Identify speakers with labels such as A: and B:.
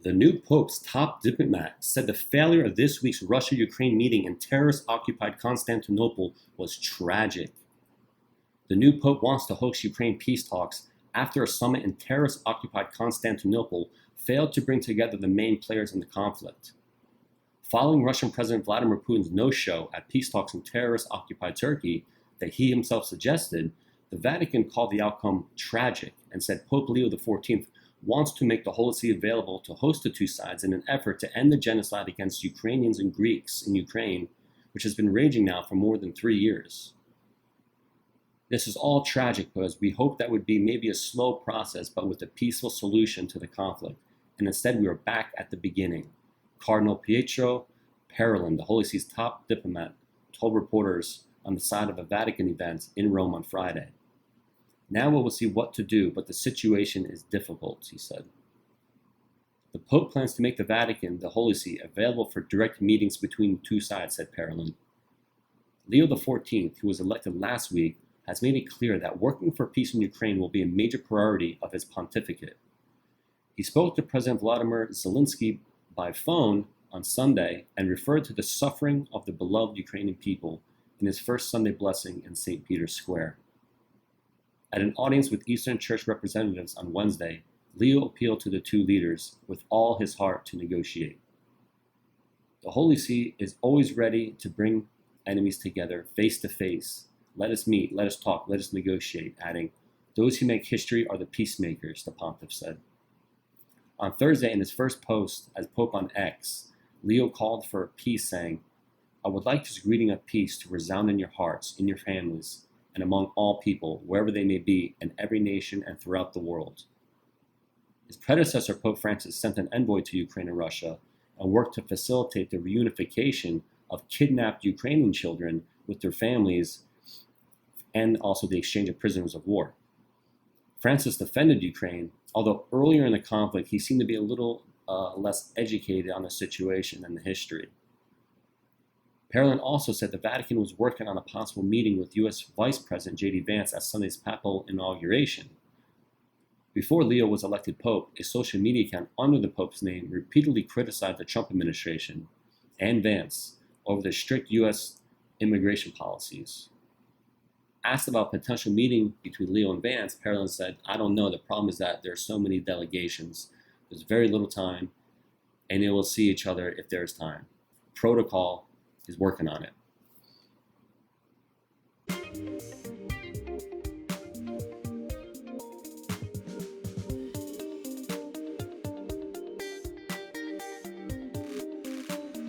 A: The new Pope's top diplomat said the failure of this week's Russia-Ukraine meeting in terrorist-occupied Constantinople was tragic. The new Pope wants to host Ukraine peace talks after a summit in terrorist-occupied Constantinople failed to bring together the main players in the conflict. Following Russian President Vladimir Putin's no-show at peace talks in terrorist-occupied Turkey that he himself suggested, the Vatican called the outcome tragic and said Pope Leo XIV wants to make the Holy See available to host the two sides in an effort to end the genocide against Ukrainians and Greeks in Ukraine, which has been raging now for more than 3 years. This is all tragic because we hoped that would be maybe a slow process but with a peaceful solution to the conflict, and instead we are back at the beginning. Cardinal Pietro Parolin, the Holy See's top diplomat, told reporters on the side of a Vatican event in Rome on Friday. Now we will see what to do, but the situation is difficult, he said. The Pope plans to make the Vatican, the Holy See, available for direct meetings between the two sides, said Parolin. Leo XIV, who was elected last week, has made it clear that working for peace in Ukraine will be a major priority of his pontificate. He spoke to President Volodymyr Zelensky by phone on Sunday and referred to the suffering of the beloved Ukrainian people in his first Sunday blessing in St. Peter's Square. At an audience with Eastern Church representatives on Wednesday, Leo appealed to the two leaders with all his heart to negotiate. The Holy See is always ready to bring enemies together face to face. Let us meet, let us talk, let us negotiate, adding, "Those who make history are the peacemakers," the pontiff said. On Thursday, in his first post as Pope on X, Leo called for peace, saying, "I would like this greeting of peace to resound in your hearts, in your families, and among all people, wherever they may be, in every nation and throughout the world." His predecessor, Pope Francis, sent an envoy to Ukraine and Russia and worked to facilitate the reunification of kidnapped Ukrainian children with their families and also the exchange of prisoners of war. Francis defended Ukraine, although earlier in the conflict he seemed to be a little less educated on the situation and the history. Parolin also said the Vatican was working on a possible meeting with U.S. Vice President J.D. Vance at Sunday's papal inauguration. Before Leo was elected Pope, a social media account under the Pope's name repeatedly criticized the Trump administration and Vance over the strict U.S. immigration policies. Asked about a potential meeting between Leo and Vance, Parolin said, "I don't know. The problem is that there are so many delegations. There's very little time, and they will see each other if there's time. Protocol is working on it."